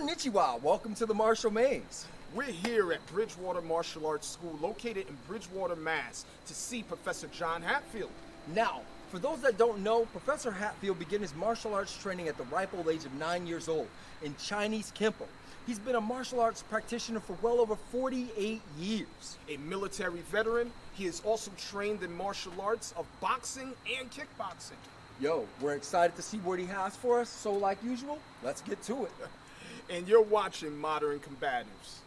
Konnichiwa, welcome to the Martial Maze. We're here at Bridgewater Martial Arts School, located in Bridgewater, Mass, to see Professor John Hatfield. Now, for those that don't know, Professor Hatfield began his martial arts training at the ripe old age of 9 years old in Chinese Kempo. He's been a martial arts practitioner for well over 48 years. A military veteran, he is also trained in martial arts of boxing and kickboxing. Yo, we're excited to see what he has for us, so like usual, let's get to it. And you're watching Modern Combatives.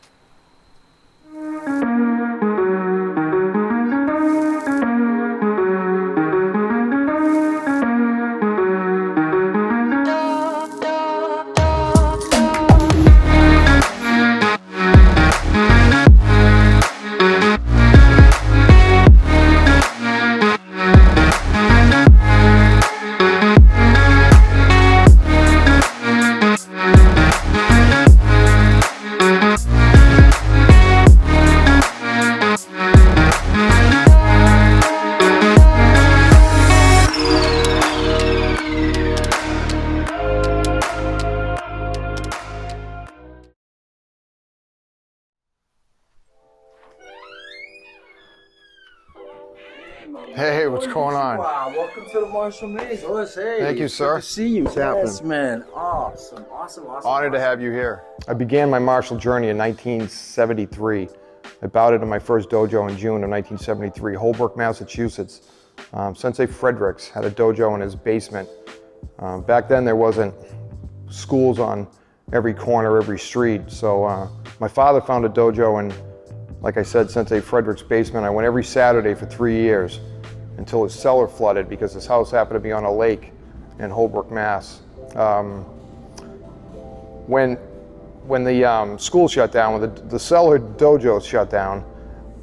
Hey, what's going on? Wow, welcome to the Martial Maze. Hey, Thank you, sir. Good to see you. What's happening? Yes, man. Awesome. Honored to have you here. I began my martial journey in 1973. I bowed into my first dojo in June of 1973, Holbrook, Massachusetts. Sensei Fredericks had a dojo in his basement. Back then there wasn't schools on every corner, every street, so my father found a dojo in, like I said, Sensei Fredericks' basement. I went every Saturday for 3 years until his cellar flooded because his house happened to be on a lake in Holbrook, Mass. When the school shut down, when the cellar dojo shut down,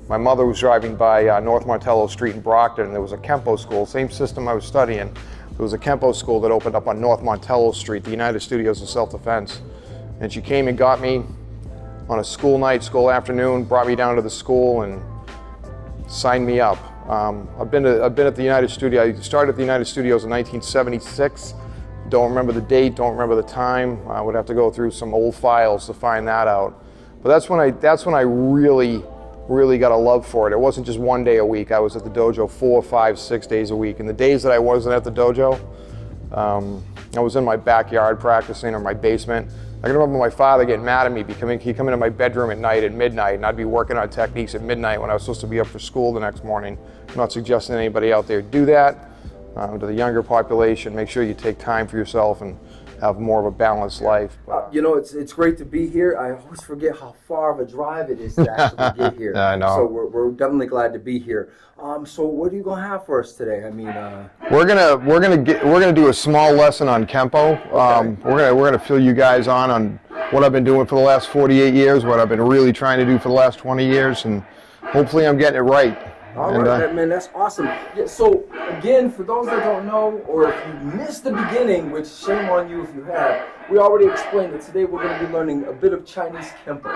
my mother was driving by North Martello Street in Brockton, and there was a Kempo school, same system I was studying. There was a Kempo school that opened up on North Martello Street, the United Studios of Self-Defense. And she came and got me on a school night, school afternoon, brought me down to the school and signed me up. I've been at the United Studio. I started at the United Studios in 1976. Don't remember the date, don't remember the time. I would have to go through some old files to find that out. But that's when I really got a love for it. It wasn't just 1 day a week. I was at the dojo 4, 5, 6 days a week. And the days that I wasn't at the dojo, I was in my backyard practicing or my basement. I can remember my father getting mad at me. He'd come into my bedroom at night at midnight, and I'd be working on techniques at midnight when I was supposed to be up for school the next morning. I'm not suggesting anybody out there do that. To the younger population, make sure you take time for yourself and have more of a balanced life. You know, it's great to be here. I always forget how far of a drive it is to actually get here. I know. So we're definitely glad to be here. So what are you gonna have for us today? I mean, we're gonna do a small lesson on Kempo. Okay. We're gonna fill you guys on what I've been doing for the last 48 years, what I've been really trying to do for the last 20 years, and hopefully I'm getting it right. All right, man, that's awesome. Yeah, so again, for those that don't know, or if you missed the beginning, which shame on you if you have, we already explained that today we're going to be learning a bit of Chinese Kempo.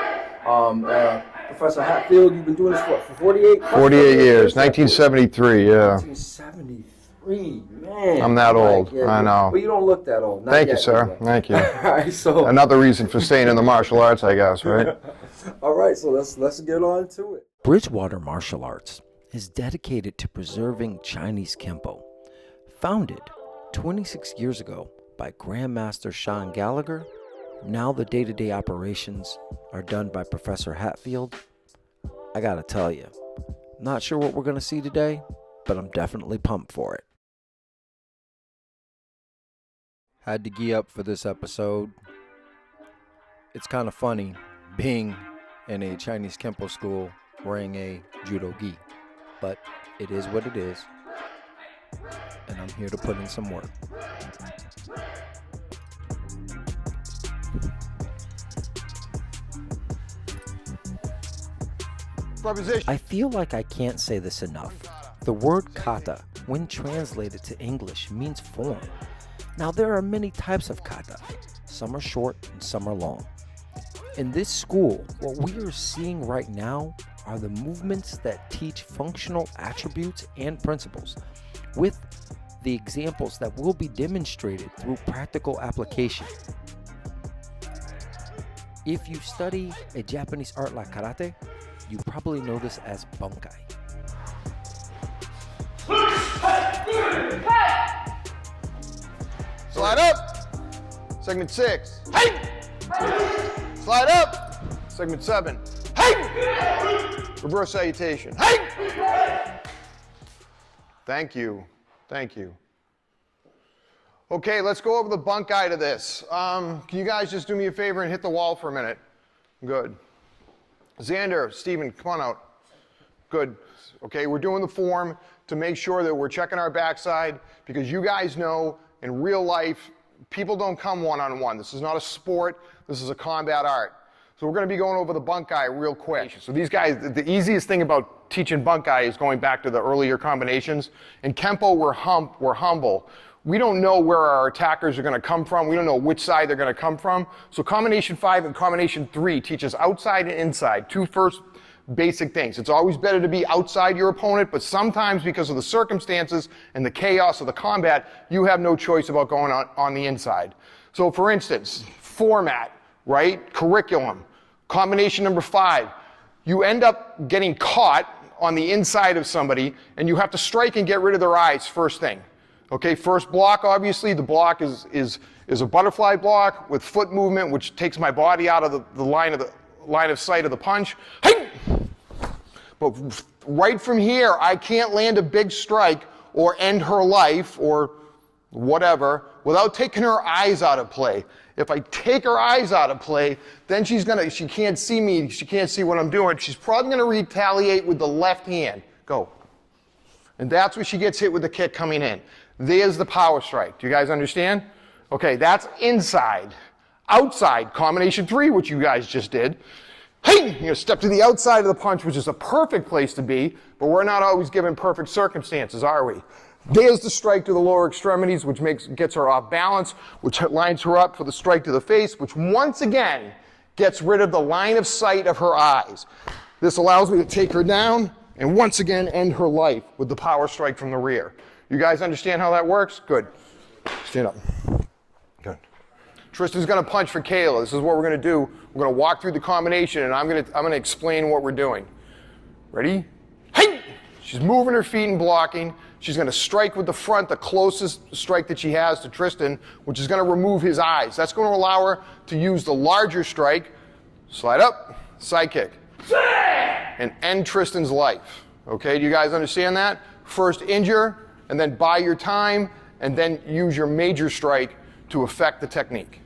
Professor Hatfield, you've been doing this for 48? 48 years, 1973, yeah. 1973, man. I'm that old, I know. But you don't look that old. Thank you, sir. Thank you. All right, so another reason for staying in the martial arts, I guess, right? All right, so let's get on to it. Bridgewater Martial Arts is dedicated to preserving Chinese Kempo. Founded 26 years ago by Grandmaster Shawn Gallagher, now the day-to-day operations are done by Professor Hatfield. I gotta tell you, not sure what we're gonna see today, but I'm definitely pumped for it. Had to gear up for this episode. It's kind of funny being in a Chinese Kempo school wearing a judo gi. But it is what it is, and I'm here to put in some work. I feel like I can't say this enough. The word kata, when translated to English, means form. Now there are many types of kata. Some are short and some are long. In this school, what we are seeing right now are the movements that teach functional attributes and principles, with the examples that will be demonstrated through practical application. If you study a Japanese art like karate, you probably know this as bunkai. Slide up. Segment 6. Hey! Slide up. Segment 7. Hey! Reverse salutation. Hey! Thank you. Thank you. Okay, let's go over the bunkai to this. Can you guys just do me a favor and hit the wall for a minute? Good. Xander, Steven, come on out. Good. Okay, we're doing the form to make sure that we're checking our backside, because you guys know in real life, people don't come one-on-one. This is not a sport, this is a combat art. So we're going to be going over the bunkai real quick. So these guys, the easiest thing about teaching bunkai is going back to the earlier combinations. In Kempo, we're humble. We don't know where our attackers are going to come from. We don't know which side they're going to come from. So combination 5 and combination 3 teaches outside and inside, two first basic things. It's always better to be outside your opponent, but sometimes because of the circumstances and the chaos of the combat, you have no choice about going on the inside. So for instance, format, right? Curriculum. Combination number 5. You end up getting caught on the inside of somebody, and you have to strike and get rid of their eyes first thing. Okay, first block, obviously, the block is a butterfly block with foot movement, which takes my body out of the line of sight of the punch. Hey! But right from here, I can't land a big strike or end her life or whatever without taking her eyes out of play. If I take her eyes out of play, then she can't see me, she can't see what I'm doing. She's probably gonna retaliate with the left hand. Go. And that's where she gets hit with the kick coming in. There's the power strike. Do you guys understand? Okay, that's inside. Outside, combination 3, which you guys just did. Hey! You're gonna step to the outside of the punch, which is a perfect place to be, but we're not always given perfect circumstances, are we? There's the strike to the lower extremities, which gets her off balance, which lines her up for the strike to the face, which once again gets rid of the line of sight of her eyes. This allows me to take her down and once again end her life with the power strike from the rear. You guys understand how that works? Good. Stand up. Good. Tristan's gonna punch for Kayla. This is what we're gonna do. We're gonna walk through the combination and I'm gonna explain what we're doing. Ready? Hey! She's moving her feet and blocking. She's gonna strike with the front, the closest strike that she has to Tristan, which is gonna remove his eyes. That's gonna allow her to use the larger strike, slide up, side kick, and end Tristan's life. Okay, do you guys understand that? First injure, and then buy your time, and then use your major strike to affect the technique.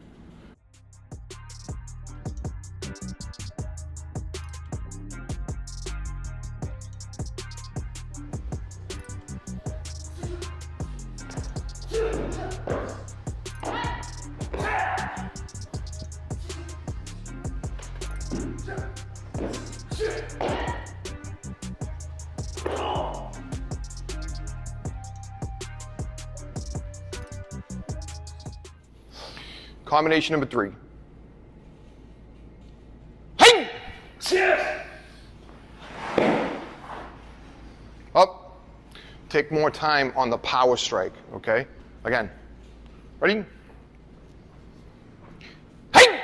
Combination number 3. Hey! Up. Take more time on the power strike, okay? Again. Ready? Hey!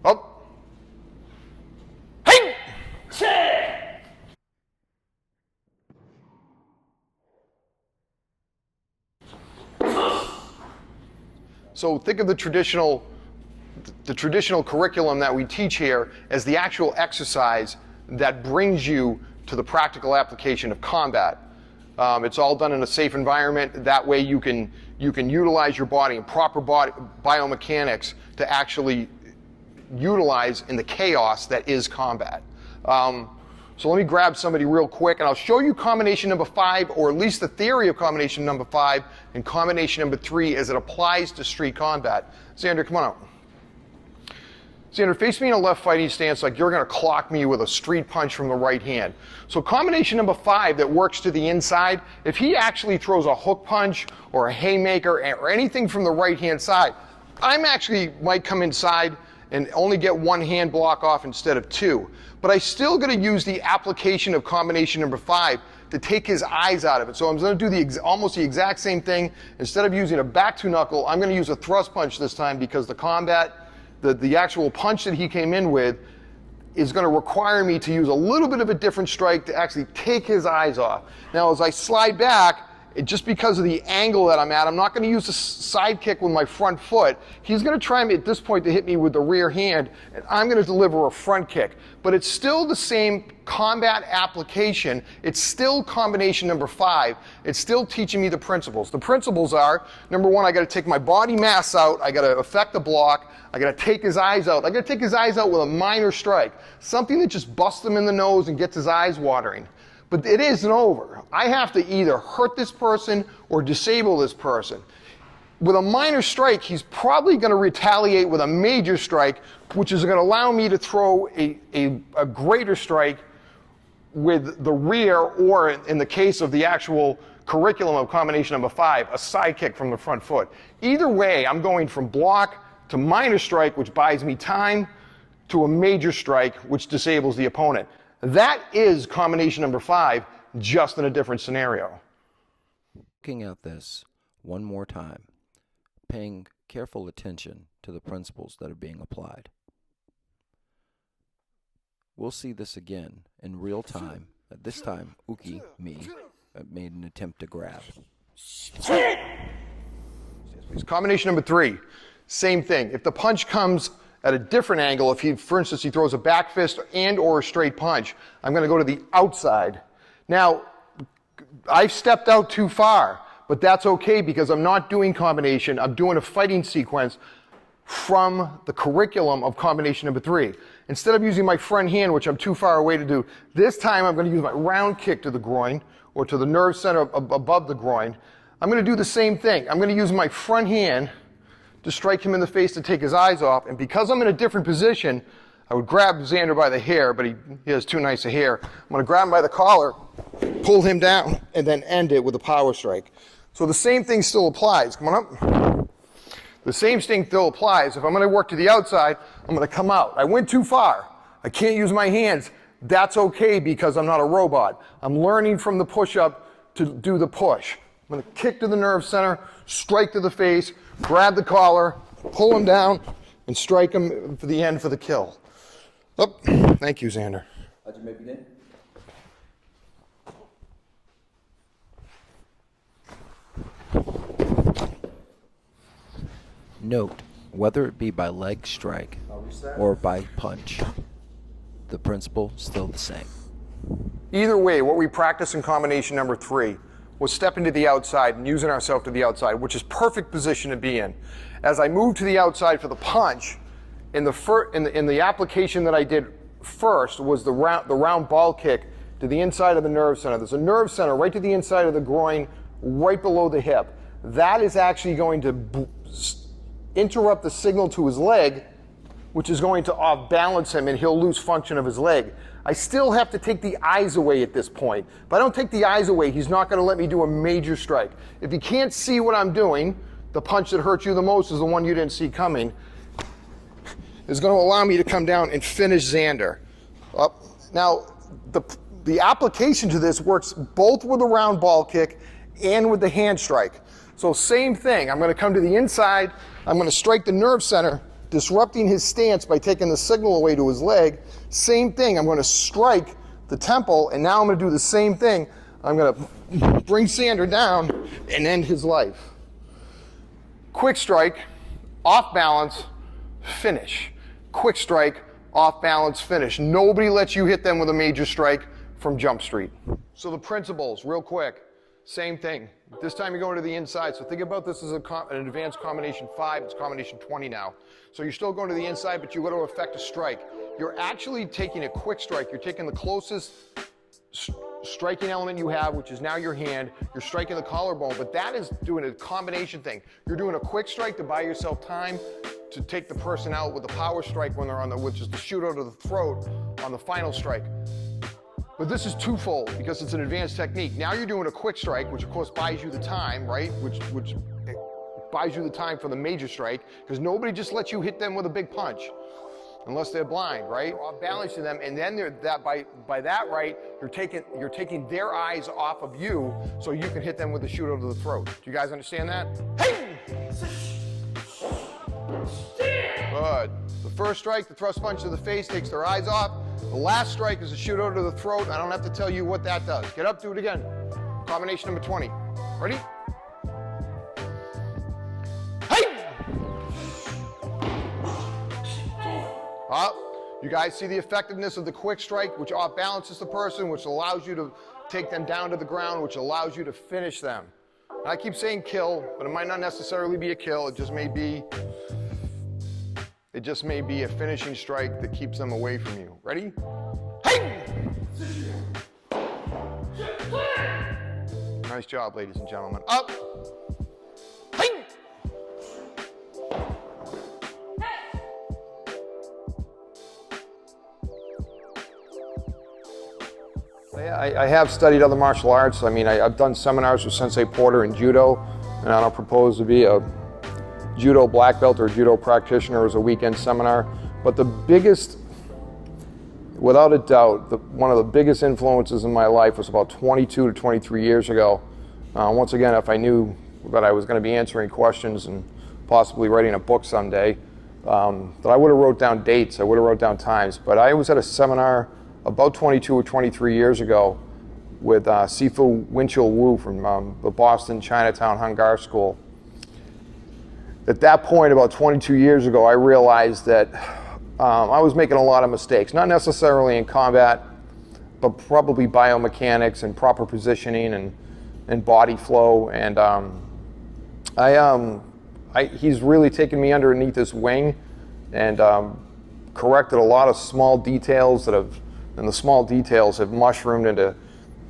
Up. Hey! So think of the traditional curriculum that we teach here as the actual exercise that brings you to the practical application of combat. It's all done in a safe environment. That way you can utilize your body and proper body biomechanics to actually utilize in the chaos that is combat. So let me grab somebody real quick and I'll show you combination number 5, or at least the theory of combination number 5 and combination number 3 as it applies to street combat. Xander, come on out. Xander, face me in a left fighting stance like you're gonna clock me with a street punch from the right hand. So combination number 5 that works to the inside, if he actually throws a hook punch or a haymaker or anything from the right hand side, I'm actually might come inside and only get one hand block off instead of 2. But I still gonna use the application of combination number 5 to take his eyes out of it. So I'm going to do almost the exact same thing. Instead of using a back two knuckle, I'm going to use a thrust punch this time, because the actual punch that he came in with is going to require me to use a little bit of a different strike to actually take his eyes off. Now, as I slide back, just because of the angle that I'm at, I'm not going to use the side kick with my front foot. He's going to try at this point to hit me with the rear hand, and I'm going to deliver a front kick. But it's still the same combat application. It's still combination number 5. It's still teaching me the principles. The principles are, number 1, I got to take my body mass out. I got to affect the block. I got to take his eyes out. I got to take his eyes out with a minor strike, something that just busts him in the nose and gets his eyes watering. But it isn't over. I have to either hurt this person or disable this person. With a minor strike, he's probably going to retaliate with a major strike, which is going to allow me to throw a greater strike with the rear, or in the case of the actual curriculum of combination number 5, a side kick from the front foot. Either way, I'm going from block to minor strike, which buys me time, to a major strike, which disables the opponent. That is combination number 5, just in a different scenario. Looking at this one more time, paying careful attention to the principles that are being applied. We'll see this again in real time. At this time, Uki, me, made an attempt to grab. Combination number 3, same thing. If the punch comes at a different angle, if he, for instance, he throws a back fist and or a straight punch, I'm going to go to the outside. Now, I've stepped out too far, but that's okay, because I'm not doing combination. I'm doing a fighting sequence from the curriculum of combination number 3. Instead of using my front hand, which I'm too far away to do, this time I'm going to use my round kick to the groin, or to the nerve center above the groin. I'm going to do the same thing. I'm going to use my front hand to strike him in the face to take his eyes off. And because I'm in a different position, I would grab Xander by the hair, but he has too nice a hair. I'm going to grab him by the collar, pull him down, and then end it with a power strike. So the same thing still applies. Come on up. The same thing still applies. If I'm going to work to the outside, I'm going to come out. I went too far. I can't use my hands. That's okay, because I'm not a robot. I'm learning from the push-up to do the push. I'm going to kick to the nerve center, strike to the face, grab the collar, pull him down, and strike him for the end for the kill. Oh, thank you, Xander. How'd you make it in? Note, whether it be by leg strike or by punch, the principle still the same. Either way, what we practice in combination number 3 was stepping to the outside and using ourselves to the outside, which is perfect position to be in. As I moved to the outside for the punch, in the application that I did first was the round ball kick to the inside of the nerve center. There's a nerve center right to the inside of the groin, right below the hip. That is actually going to interrupt the signal to his leg, which is going to off-balance him, and he'll lose function of his leg. I still have to take the eyes away at this point. If I don't take the eyes away, he's not going to let me do a major strike. If you can't see what I'm doing, the punch that hurts you the most is the one you didn't see coming. Is going to allow me to come down and finish Xander. Now, the application to this works both with the round ball kick and with the hand strike. So same thing. I'm going to come to the inside. I'm going to strike the nerve center, disrupting his stance by taking the signal away to his leg. Same thing. I'm going to strike the temple, and now I'm going to do the same thing. I'm going to bring Xander down and end his life. Quick strike, off balance, finish. Quick strike, off balance, finish. Nobody lets you hit them with a major strike from Jump Street. So the principles, real quick, same thing. This time you're going to the inside. So think about this as an advanced combination 5. It's combination 20 now. So you're still going to the inside, but you're going to affect a strike. You're actually taking a quick strike. You're taking the closest striking element you have, which is now your hand. You're striking the collarbone, but that is doing a combination thing. You're doing a quick strike to buy yourself time to take the person out with a power strike when they're on which is the shootout of the throat on the final strike. But this is twofold because it's an advanced technique. Now you're doing a quick strike, which of course buys you the time, right? Which buys you the time for the major strike, because nobody just lets you hit them with a big punch. unless they're blind, right? You're off balancing them, and then by that right, you're taking their eyes off of you, so you can hit them with a shoot over the throat. Do you guys understand that? Hey! Good. The first strike, the thrust punch to the face, takes their eyes off. The last strike is a shoot over to the throat. I don't have to tell you what that does. Get up, do it again. Combination number 20. Ready? Hey! Up. You guys see the effectiveness of the quick strike, which off balances the person, which allows you to take them down to the ground, which allows you to finish them. And I keep saying kill, but it might not necessarily be a kill. It just may be a finishing strike that keeps them away from you. Ready? Hey! Nice job, ladies and gentlemen. Up. Hey! I have studied other martial arts. I mean, I've done seminars with Sensei Porter in judo, and I don't propose to be a judo black belt or judo practitioner as a weekend seminar. But the biggest, without a doubt, one of the biggest influences in my life was about 22 to 23 years ago. Once again, if I knew that I was going to be answering questions and possibly writing a book someday, that I would have wrote down dates, I would have wrote down times. But I was at a seminar about 22 or 23 years ago with Sifu Winchell Wu from the Boston Chinatown Hangar School. At that point, about 22 years ago, I realized that I was making a lot of mistakes, not necessarily in combat, but probably biomechanics and proper positioning and body flow. And he's really taken me underneath his wing and corrected a lot of small details and the small details have mushroomed into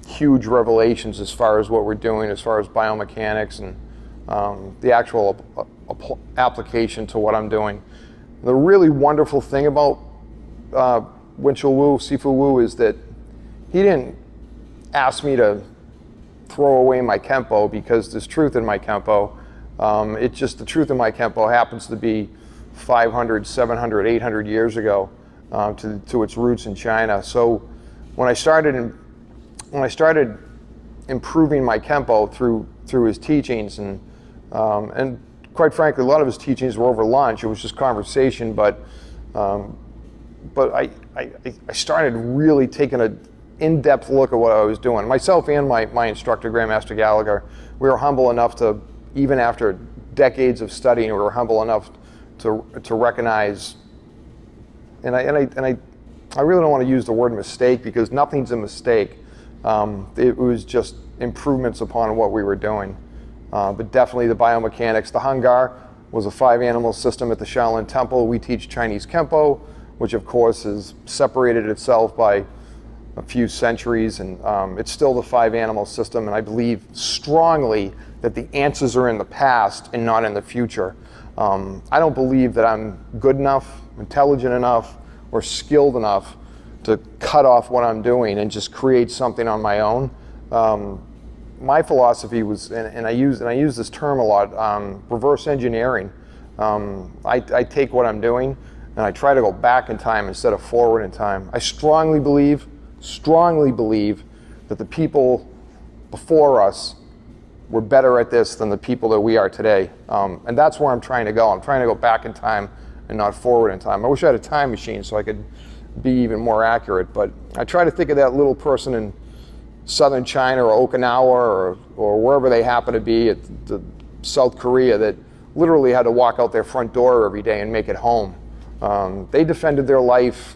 huge revelations as far as what we're doing, as far as biomechanics and the actual application to what I'm doing. The really wonderful thing about Winchell Wu, Sifu Wu, is that he didn't ask me to throw away my Kempo because there's truth in my Kempo. It's just the truth in my Kempo happens to be 500, 700, 800 years ago to its roots in China. So when I started improving my Kempo through his teachings and quite frankly, a lot of his teachings were over lunch. It was just conversation, but I started really taking an in-depth look at what I was doing. Myself and my instructor, Grandmaster Gallagher, we were humble enough to, even after decades of studying, we were humble enough to recognize. And I really don't want to use the word mistake because nothing's a mistake. It was just improvements upon what we were doing. But definitely the biomechanics. The Hangar was a 5-animal system at the Shaolin Temple. We teach Chinese Kempo, which of course has separated itself by a few centuries, and it's still the 5-animal system, and I believe strongly that the answers are in the past and not in the future. I don't believe that I'm good enough, intelligent enough, or skilled enough to cut off what I'm doing and just create something on my own. My philosophy was, and I use this term a lot, reverse engineering. I take what I'm doing and I try to go back in time instead of forward in time. I strongly believe that the people before us were better at this than the people that we are today. And that's where I'm trying to go. I'm trying to go back in time and not forward in time. I wish I had a time machine so I could be even more accurate, but I try to think of that little person in southern China or Okinawa or wherever they happen to be at South Korea that literally had to walk out their front door every day and make it home. They defended their life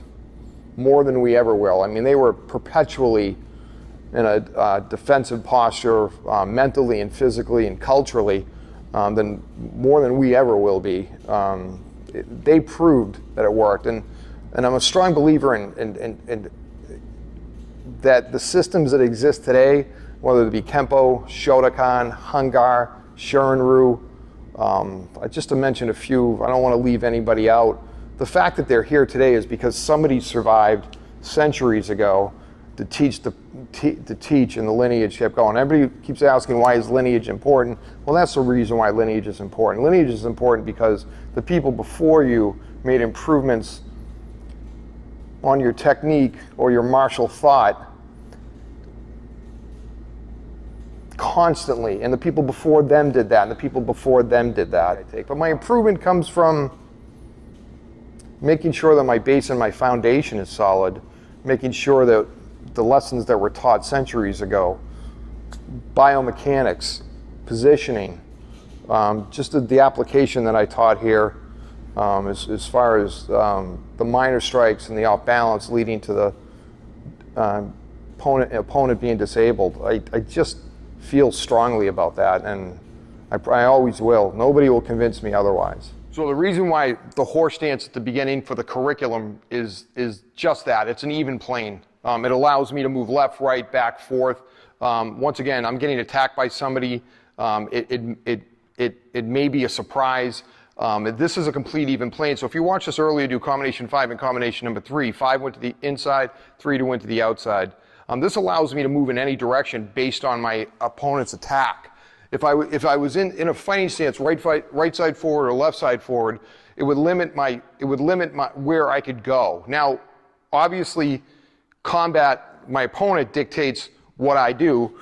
more than we ever will. I mean, they were perpetually in a defensive posture, mentally and physically and culturally, more than we ever will be. They proved that it worked, and I'm a strong believer in that the systems that exist today, whether it be Kempo, Shotokan, Hangar, Shorin-ryu, just to mention a few, I don't want to leave anybody out. The fact that they're here today is because somebody survived centuries ago to teach and the lineage kept going. Everybody keeps asking, why is lineage important? Well, that's the reason why lineage is important. Lineage is important because the people before you made improvements on your technique or your martial thought constantly, and the people before them did that, and the people before them did that. But my improvement comes from making sure that my base and my foundation is solid, making sure that the lessons that were taught centuries ago, biomechanics, positioning, just the application that I taught here, as far as the minor strikes and the off balance leading to the opponent being disabled. I just feel strongly about that, and I always will. Nobody will convince me otherwise. So the reason why the horse stance at the beginning for the curriculum is just that. It's an even plane. It allows me to move left, right, back, forth. Once again, I'm getting attacked by somebody. It may be a surprise. This is a complete even plane. So if you watch us earlier do combination 5 and combination number 3, 5 went to the inside, 3 went to the outside. This allows me to move in any direction based on my opponent's attack. If I was in a fighting stance, right side forward or left side forward, it would limit my where I could go. Now, obviously, combat, my opponent dictates what I do.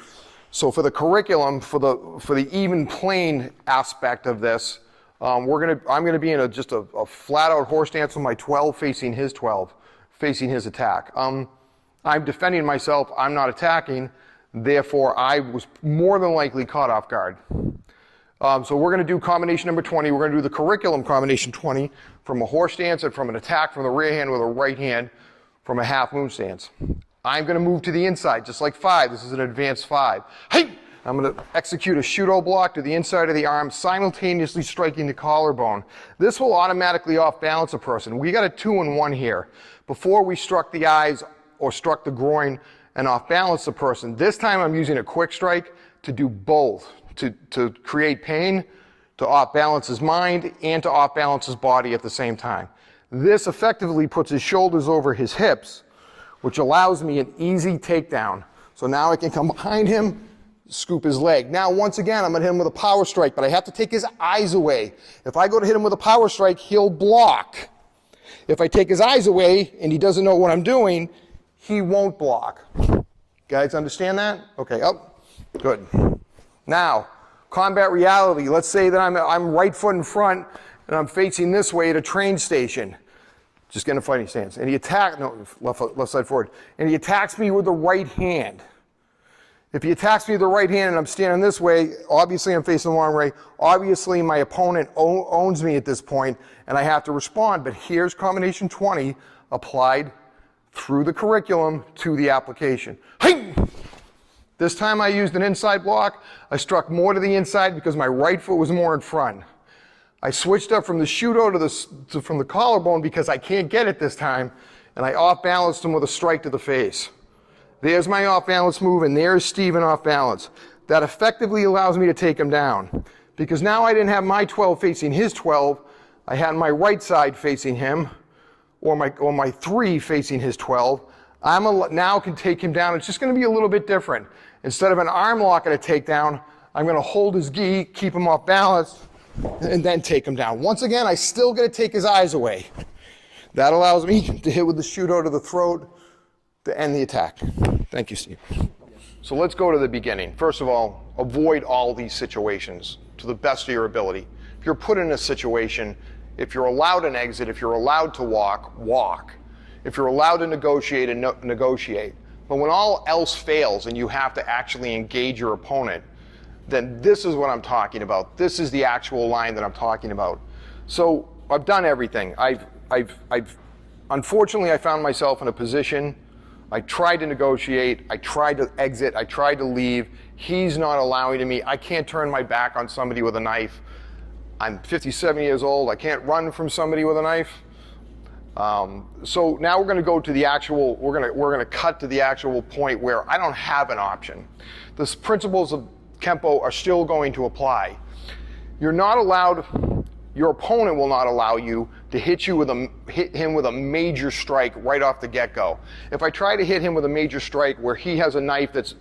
So for the curriculum, for the even plane aspect of this, I'm gonna be in just a flat out horse stance with my 12 facing his 12, facing his attack. I'm defending myself, I'm not attacking, therefore I was more than likely caught off guard. So we're gonna do combination number 20, we're gonna do the curriculum combination 20 from a horse stance and from an attack from the rear hand with a right hand from a half moon stance. I'm gonna move to the inside, just like 5, this is an advanced 5. Hey! I'm gonna execute a shudo block to the inside of the arm, simultaneously striking the collarbone. This will automatically off balance a person. We got a 2-in-1 here. Before we struck the eyes or struck the groin and off balance the person. This time I'm using a quick strike to do both, to create pain, to off balance his mind, and to off balance his body at the same time. This effectively puts his shoulders over his hips, which allows me an easy takedown. So now I can come behind him, scoop his leg. Now, once again, I'm gonna hit him with a power strike, but I have to take his eyes away. If I go to hit him with a power strike, he'll block. If I take his eyes away and he doesn't know what I'm doing, he won't block. Guys understand that? Okay, good. Now, combat reality. Let's say that I'm right foot in front and I'm facing this way at a train station. Just get in a fighting stance. And he left side forward. And he attacks me with the right hand. If he attacks me with the right hand and I'm standing this way, obviously I'm facing the wrong way. Obviously my opponent owns me at this point and I have to respond. But here's combination 20 applied through the curriculum to the application. Hey! This time I used an inside block. I struck more to the inside because my right foot was more in front. I switched up from the shudo from the collarbone because I can't get it this time, and I off-balanced him with a strike to the face. There's my off-balance move, and there's Steven off-balance. That effectively allows me to take him down because now I didn't have my 12 facing his 12. I had my right side facing him, or my 3 facing his 12, now can take him down. It's just gonna be a little bit different. Instead of an arm lock and a takedown, I'm gonna hold his gi, keep him off balance, and then take him down. Once again, I still gotta take his eyes away. That allows me to hit with the shudo to the throat to end the attack. Thank you, Steve. So let's go to the beginning. First of all, avoid all these situations to the best of your ability. If you're put in a situation, if you're allowed an exit, if you're allowed to walk, walk. If you're allowed to negotiate, negotiate. But when all else fails and you have to actually engage your opponent, then this is what I'm talking about. This is the actual line that I'm talking about. So I've done everything. Unfortunately, I found myself in a position. I tried to negotiate. I tried to exit. I tried to leave. He's not allowing me. I can't turn my back on somebody with a knife. I'm 57 years old. I can't run from somebody with a knife. So now we're going to go to the actual. We're going to cut to the actual point where I don't have an option. The principles of Kempo are still going to apply. You're not allowed. Your opponent will not allow you to hit him with a major strike right off the get-go. If I try to hit him with a major strike where he has a knife that's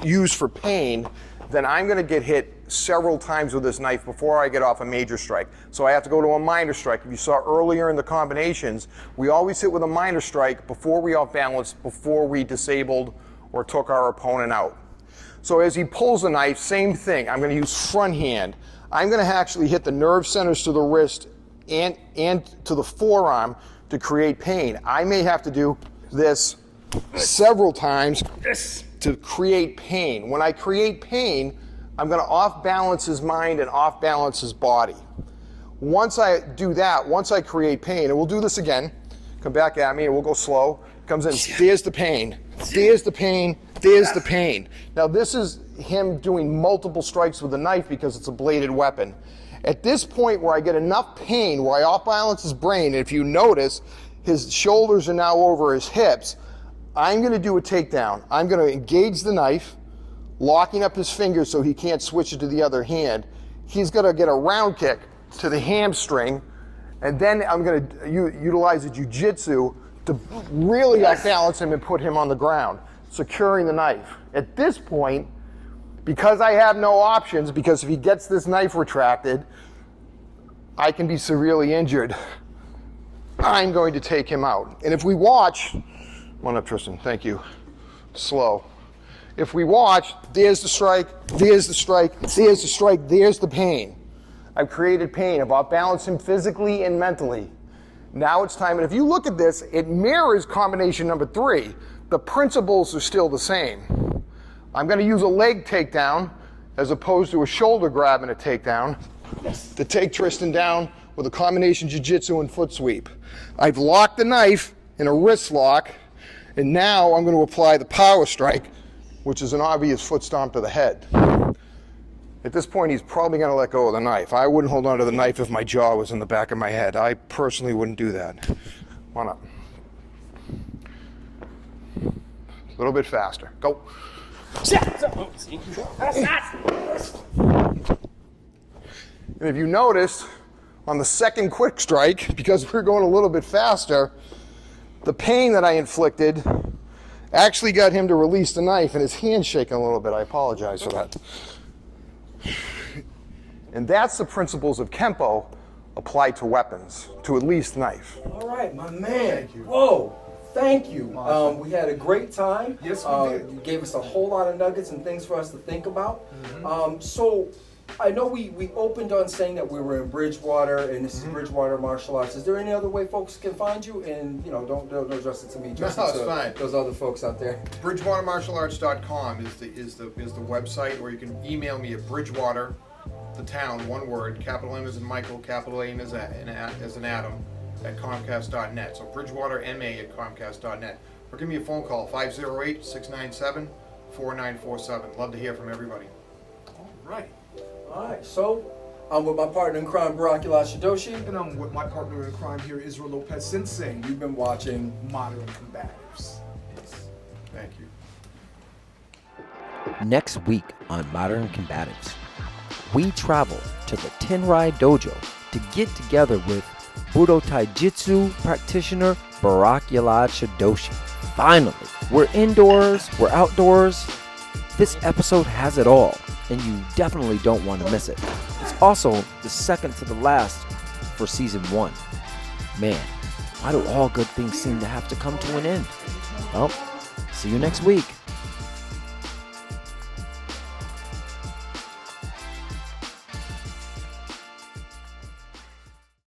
used for pain, then I'm going to get hit several times with this knife before I get off a major strike. So I have to go to a minor strike. If you saw earlier in the combinations, we always hit with a minor strike before we off balanced, before we disabled or took our opponent out. So as he pulls the knife, same thing. I'm going to use front hand. I'm going to actually hit the nerve centers to the wrist and to the forearm to create pain. I may have to do this several times to create pain. When I create pain, I'm going to off balance his mind and off balance his body. Once I do that, once I create pain, and we'll do this again, come back at me and we'll go slow. Comes in, there's the pain, there's the pain, there's the pain. Now this is him doing multiple strikes with a knife because it's a bladed weapon. At this point where I get enough pain, where I off balance his brain, and if you notice, his shoulders are now over his hips, I'm going to do a takedown. I'm going to engage the knife, locking up his fingers so he can't switch it to the other hand. He's going to get a round kick to the hamstring, and then I'm going to utilize the jiu-jitsu to really off-balance him and put him on the ground, securing the knife. At this point, because I have no options, because if he gets this knife retracted, I can be severely injured, I'm going to take him out. And if we watch, come on up, Tristan, thank you. Slow. If we watch, there's the strike, there's the strike, there's the strike, there's the pain. I've created pain. I've off-balanced him physically and mentally. Now it's time, and if you look at this, it mirrors combination number 3. The principles are still the same. I'm going to use a leg takedown as opposed to a shoulder grab and a takedown to take Tristan down with a combination jiu-jitsu and foot sweep. I've locked the knife in a wrist lock, and now I'm going to apply the power strike, which is an obvious foot stomp to the head. At this point, he's probably going to let go of the knife. I wouldn't hold on to the knife if my jaw was in the back of my head. I personally wouldn't do that. Come on up. A little bit faster. Go. And if you notice, on the second quick strike, because we're going a little bit faster, the pain that I inflicted actually got him to release the knife, and his hand's shaking a little bit. I apologize for that. And that's the principles of Kempo applied to weapons, to at least knife. All right, my man. Thank you. Whoa, thank you. We had a great time. Yes, we did. You gave us a whole lot of nuggets and things for us to think about. So I know we opened on saying that we were in Bridgewater, and this is Bridgewater Martial Arts. Is there any other way folks can find you? And don't address it to me. Just it's to fine. Those other folks out there. BridgewaterMartialArts.com is the website, or you can email me at Bridgewater, the town, one word, capital M as in Michael, capital A as an Adam, at Comcast.net. So BridgewaterMA@Comcast.net. Or give me a phone call, 508-697-4947. Love to hear from everybody. All right. All right, so I'm with my partner in crime, Barakula Shidoshi. And I'm with my partner in crime here, Israel Lopez Sensei. You've been watching Modern Combatives. Yes. Thank you. Next week on Modern Combatives, we travel to the Tenrai Dojo to get together with Budo Taijutsu practitioner Barakula Shidoshi. Finally, we're indoors, we're outdoors. This episode has it all, and you definitely don't want to miss it. It's also the second to the last for season 1. Man, why do all good things seem to have to come to an end? Well, see you next week.